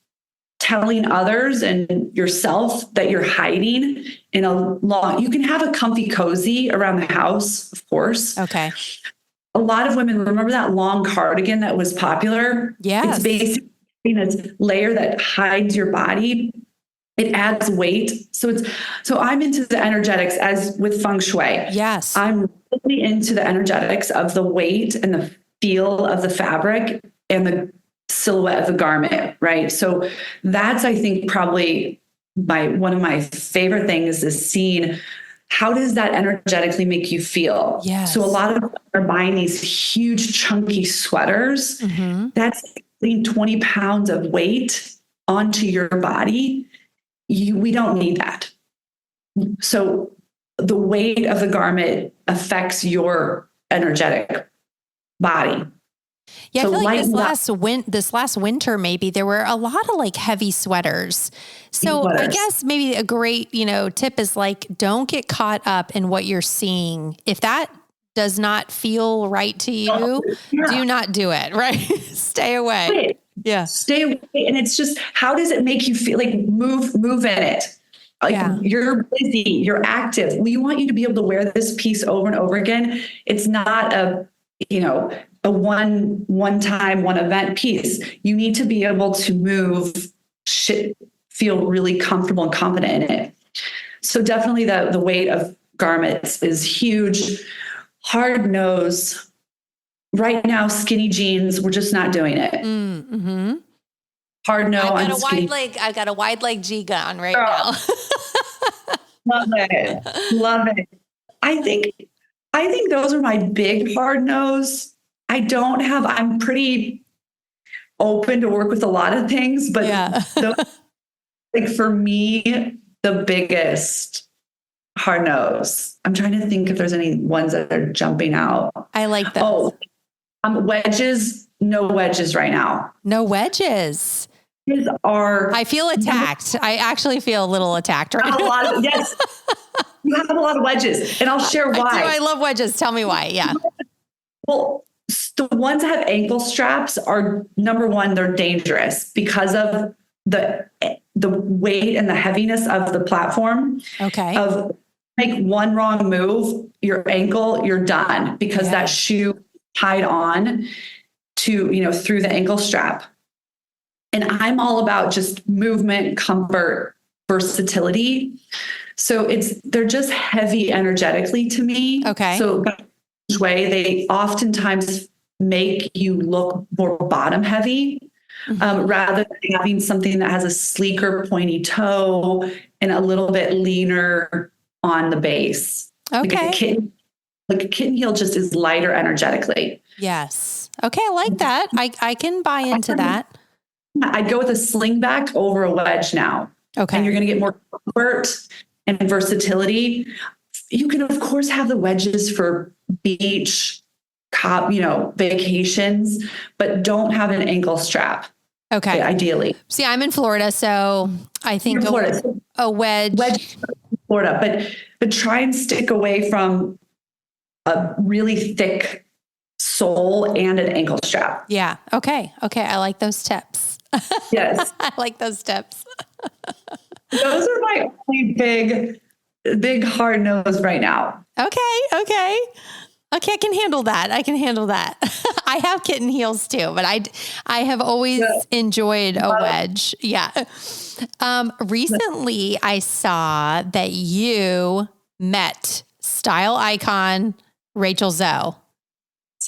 Speaker 2: telling others and yourself that you're hiding in you can have a comfy cozy around the house, of course.
Speaker 1: Okay.
Speaker 2: A lot of women, remember that long cardigan that was popular?
Speaker 1: Yes.
Speaker 2: It's basically a layer that hides your body. It adds weight. So I'm into the energetics as with feng shui.
Speaker 1: Yes.
Speaker 2: I'm really into the energetics of the weight and the feel of the fabric and the silhouette of the garment, right? So that's, I think, probably one of my favorite things is seeing how does that energetically make you feel?
Speaker 1: Yes.
Speaker 2: So a lot of people are buying these huge chunky sweaters. Mm-hmm. That's 20 pounds of weight onto your body. We don't need that. So the weight of the garment affects your energetic body.
Speaker 1: Yeah,
Speaker 2: so
Speaker 1: I feel like this last winter, maybe there were a lot of heavy sweaters. So I guess maybe a great, tip is don't get caught up in what you're seeing. If that does not feel right to you, do not do it, right? Stay away.
Speaker 2: Right.
Speaker 1: Yeah.
Speaker 2: Stay away. And it's just, how does it make you feel? move in it. You're busy, you're active. We want you to be able to wear this piece over and over again. It's not a one-time, one event piece. You need to be able to move, feel really comfortable and confident in it. So definitely the weight of garments is huge. Hard nose. Right now, skinny jeans, we're just not doing it.
Speaker 1: Mm-hmm.
Speaker 2: Hard no on skinny.
Speaker 1: I got a wide leg G on right now.
Speaker 2: Love it. I think those are my big hard no's. I'm pretty open to work with a lot of things, but for me, the biggest hard nose. I'm trying to think if there's any ones that are jumping out.
Speaker 1: I like those.
Speaker 2: Wedges, no wedges right now.
Speaker 1: No wedges. I feel attacked. I actually feel a little attacked right now.
Speaker 2: Yes. You have a lot of wedges, and I'll share why.
Speaker 1: I love wedges. Tell me why. Yeah.
Speaker 2: Well, the ones that have ankle straps are, number one, they're dangerous because of the weight and the heaviness of the platform.
Speaker 1: Okay.
Speaker 2: Of make one wrong move, your ankle, you're done, because that shoe tied on to, through the ankle strap. And I'm all about just movement, comfort, versatility. So they're just heavy energetically to me.
Speaker 1: Okay.
Speaker 2: So way, they oftentimes make you look more bottom heavy, rather than having something that has a sleeker pointy toe and a little bit leaner on the base.
Speaker 1: Okay.
Speaker 2: Like a kitten heel just is lighter energetically.
Speaker 1: Yes. Okay. I like that. I can buy into that.
Speaker 2: I'd go with a slingback over a wedge now.
Speaker 1: Okay.
Speaker 2: And you're going to get more comfort and versatility. You can, of course, have the wedges for beach, vacations, but don't have an ankle strap.
Speaker 1: Okay.
Speaker 2: Ideally.
Speaker 1: See, I'm in Florida, so I think a wedge
Speaker 2: in Florida, but try and stick away from a really thick sole and an ankle strap.
Speaker 1: Yeah. Okay. I like those tips.
Speaker 2: Yes.
Speaker 1: I like those tips.
Speaker 2: Those are my only big hard nose right now.
Speaker 1: Okay. I can handle that. I have kitten heels too, but I have always enjoyed a wedge. Yeah. Recently I saw that you met style icon Rachel Zoe.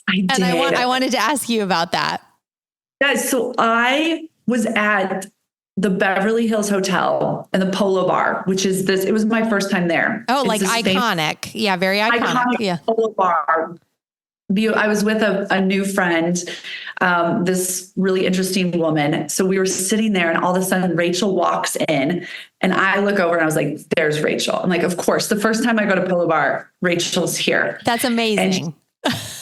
Speaker 2: I did.
Speaker 1: And I wanted to ask you about that.
Speaker 2: Yeah. So I was at the Beverly Hills Hotel and the Polo Bar, which is it was my first time there.
Speaker 1: Oh, like iconic. Yeah. Very iconic. Yeah.
Speaker 2: Polo Bar. I was with a new friend, this really interesting woman. So we were sitting there and all of a sudden Rachel walks in and I look over and I was like, there's Rachel. I'm like, of course, the first time I go to Polo Bar, Rachel's here.
Speaker 1: That's amazing.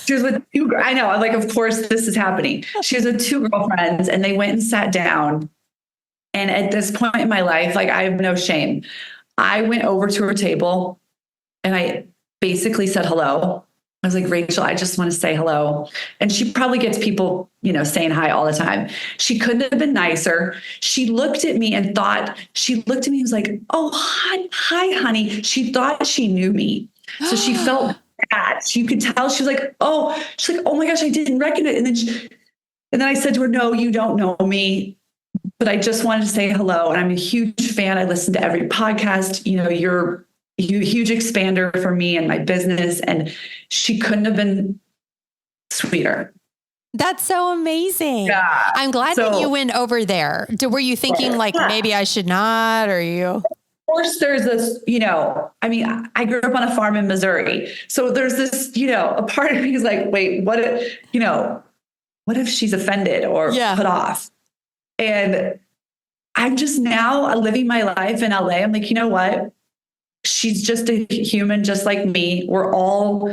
Speaker 2: She was with I know. I'm like, of course this is happening. She was with two girlfriends and they went and sat down. And at this point in my life, like I have no shame. I went over to her table and I basically said hello. I was like, Rachel, I just want to say hello. And she probably gets people, saying hi all the time. She couldn't have been nicer. She looked at me and was like, oh, hi, honey. She thought she knew me. So she felt bad. You could tell she was like, oh my gosh, I didn't recognize it. And then I said to her, no, you don't know me. But I just wanted to say hello. And I'm a huge fan. I listen to every podcast. You're a huge expander for me and my business. And she couldn't have been sweeter.
Speaker 1: That's so amazing.
Speaker 2: Yeah.
Speaker 1: I'm glad that you went over there. Were you thinking maybe I should not, or you?
Speaker 2: Of course, there's this, I grew up on a farm in Missouri. So there's this, a part of me is like, wait, what if she's offended or put off? And I'm just now living my life in LA. I'm like, you know what? She's just a human, just like me. We're all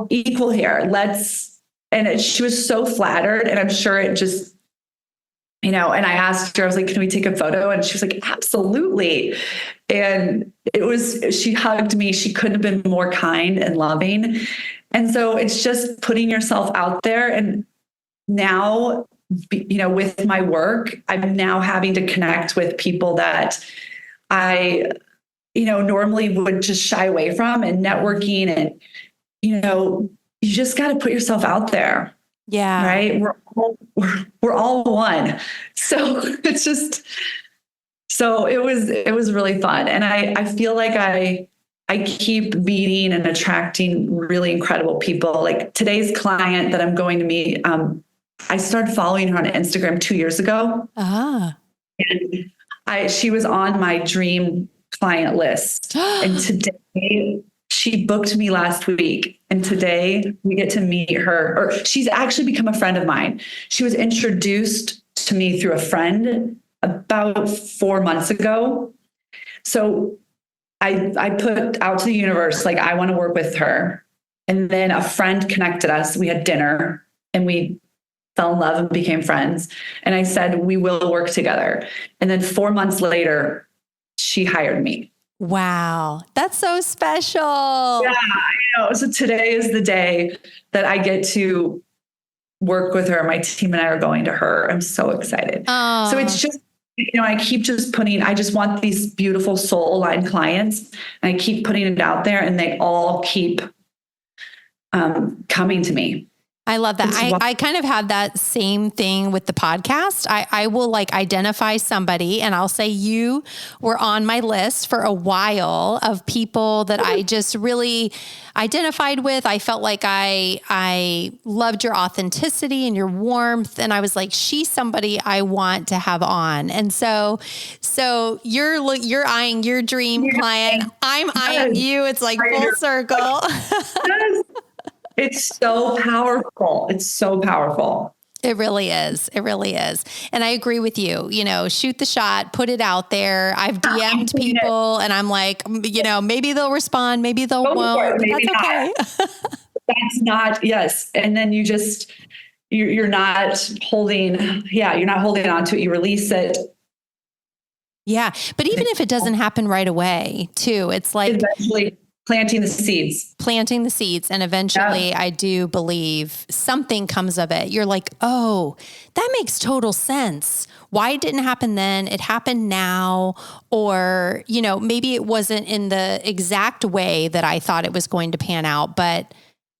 Speaker 2: equal here. She was so flattered. And I'm sure it just, and I asked her, I was like, can we take a photo? And she was like, absolutely. And she hugged me. She couldn't have been more kind and loving. And so it's just putting yourself out there. And now, with my work, I'm now having to connect with people that I, normally would just shy away from, and networking, and, you just got to put yourself out there.
Speaker 1: Yeah.
Speaker 2: Right. We're all one. So it's just, it was really fun. And I feel like I keep meeting and attracting really incredible people. Like today's client that I'm going to meet, I started following her on Instagram 2 years ago. And she was on my dream client list. And today she booked me last week. And today we get to meet her, or she's actually become a friend of mine. She was introduced to me through a friend about 4 months ago. So I put out to the universe, like, I want to work with her. And then a friend connected us. We had dinner and we fell in love and became friends. And I said, we will work together. And then 4 months later, she hired me.
Speaker 1: Wow. That's so special.
Speaker 2: Yeah, I know. So today is the day that I get to work with her. My team and I are going to her. I'm so excited.
Speaker 1: Oh.
Speaker 2: So it's just, I keep just I just want these beautiful soul aligned clients, and I keep putting it out there, and they all keep coming to me.
Speaker 1: I love that. I kind of have that same thing with the podcast. I will like identify somebody and I'll say, you were on my list for a while of people that I just really identified with. I felt like I loved your authenticity and your warmth. And I was like, she's somebody I want to have on. And so you're eyeing your dream client. I'm eyeing you. It's like full circle.
Speaker 2: It's so powerful. It's so powerful.
Speaker 1: It really is. It really is. And I agree with you, shoot the shot, put it out there. I've DM'd people and I'm like, maybe they'll respond, maybe they'll won't, but that's okay.
Speaker 2: That's not, yes. And then you're not holding on to it. You release it.
Speaker 1: Yeah. But even if it doesn't happen right away too, it's like
Speaker 2: eventually planting the seeds. And eventually I do believe something comes of it. You're like, oh, that makes total sense. Why it didn't happen then? It happened now. Or, maybe it wasn't in the exact way that I thought it was going to pan out, but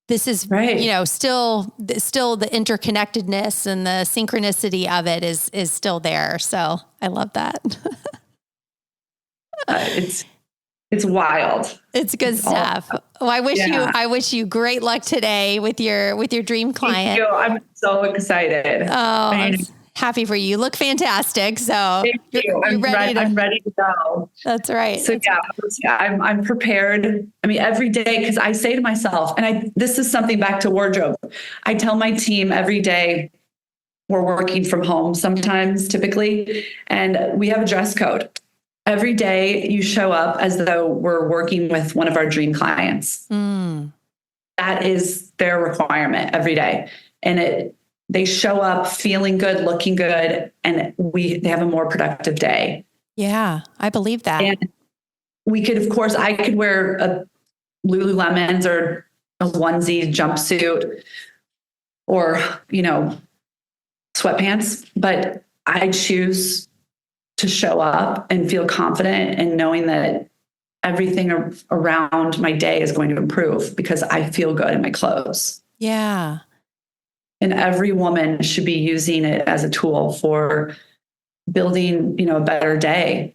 Speaker 2: this is, right. Still the interconnectedness and the synchronicity of it is still there. So I love that. It's wild.
Speaker 1: It's good stuff. Well, I wish you great luck today with your dream client.
Speaker 2: Thank you. I'm so excited.
Speaker 1: Oh, I'm happy for you. You look fantastic. So
Speaker 2: thank you. I'm ready to go.
Speaker 1: That's right.
Speaker 2: So I'm prepared. I mean, every day, because I say to myself, and this is something back to wardrobe. I tell my team every day, we're working from home sometimes, typically, and we have a dress code. Every day you show up as though we're working with one of our dream clients. Mm. That is their requirement every day. And they show up feeling good, looking good, and they have a more productive day.
Speaker 1: Yeah, I believe that.
Speaker 2: And I could wear a Lululemons or a onesie jumpsuit or, sweatpants, but I choose to show up and feel confident and knowing that everything around my day is going to improve because I feel good in my clothes.
Speaker 1: Yeah.
Speaker 2: And every woman should be using it as a tool for building, a better day.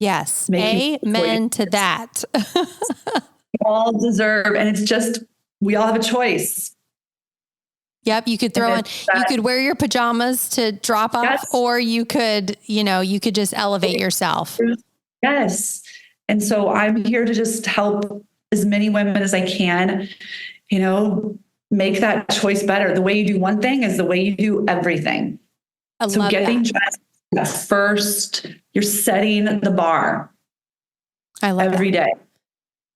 Speaker 1: Yes. Amen to that.
Speaker 2: We all deserve, and it's just, we all have a choice.
Speaker 1: Yep. You could you could wear your pajamas to drop off, yes. Or you could, you could just elevate yourself.
Speaker 2: Yes. And so I'm here to just help as many women as I can, make that choice better. The way you do one thing is the way you do everything. So getting dressed first, you're setting the bar.
Speaker 1: I love
Speaker 2: every day.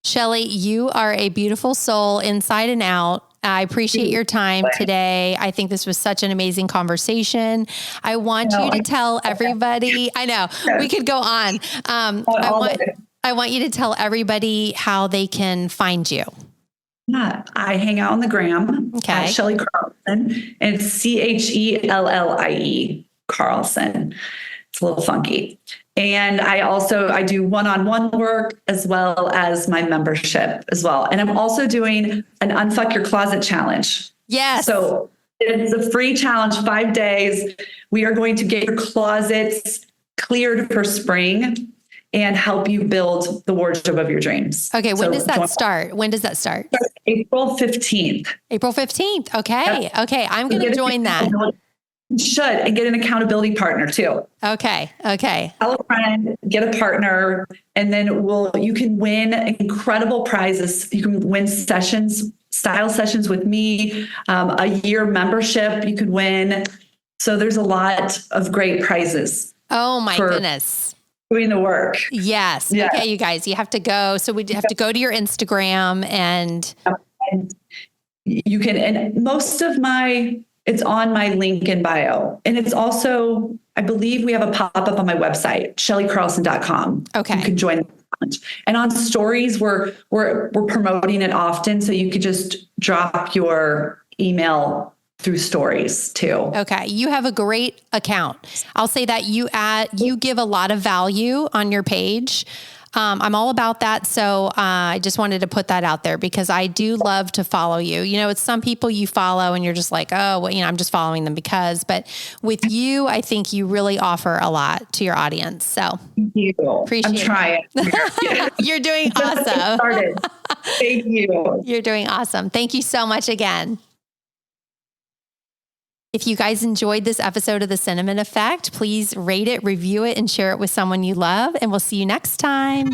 Speaker 1: Chellie, you are a beautiful soul inside and out. I appreciate your time today. I think this was such an amazing conversation. I want you to tell everybody, I know we could go on. I want you to tell everybody how they can find you.
Speaker 2: Yeah, I hang out on the gram at Chellie Carlson, and it's Chellie Carlson. It's a little funky. And I do one-on-one work as well as my membership as well. And I'm also doing an Unfuck Your Closet challenge.
Speaker 1: Yes.
Speaker 2: So it's a free challenge, 5 days. We are going to get your closets cleared for spring and help you build the wardrobe of your dreams.
Speaker 1: Okay. When does that start?
Speaker 2: April 15th.
Speaker 1: April 15th. Okay. Yep. Okay. I'm going to join that.
Speaker 2: You should, and get an accountability partner too.
Speaker 1: Okay.
Speaker 2: Tell a friend, get a partner, and then you can win incredible prizes. You can win style sessions with me, a year membership you could win. So there's a lot of great prizes.
Speaker 1: Oh my goodness.
Speaker 2: Doing the work.
Speaker 1: Yes. Yeah. Okay, you guys, you have to go. So we have to go to your Instagram and
Speaker 2: you can, and most of my It's on my link in bio. And it's also, I believe we have a pop-up on my website, ChellieCarlson.com.
Speaker 1: Okay.
Speaker 2: You can join the challenge. And on stories, we're promoting it often. So you could just drop your email through stories too.
Speaker 1: Okay. You have a great account. I'll say that you give a lot of value on your page. I'm all about that. So I just wanted to put that out there because I do love to follow you. You know, it's some people you follow and you're just like, oh, well, you know, I'm just following them because, but with you, I think you really offer a lot to your audience. So
Speaker 2: thank you.
Speaker 1: Appreciate
Speaker 2: I'm trying.
Speaker 1: You're doing awesome.
Speaker 2: Thank you.
Speaker 1: You're doing awesome. Thank you so much again. If you guys enjoyed this episode of The Cinnamon Effect, please rate it, review it, and share it with someone you love. And we'll see you next time.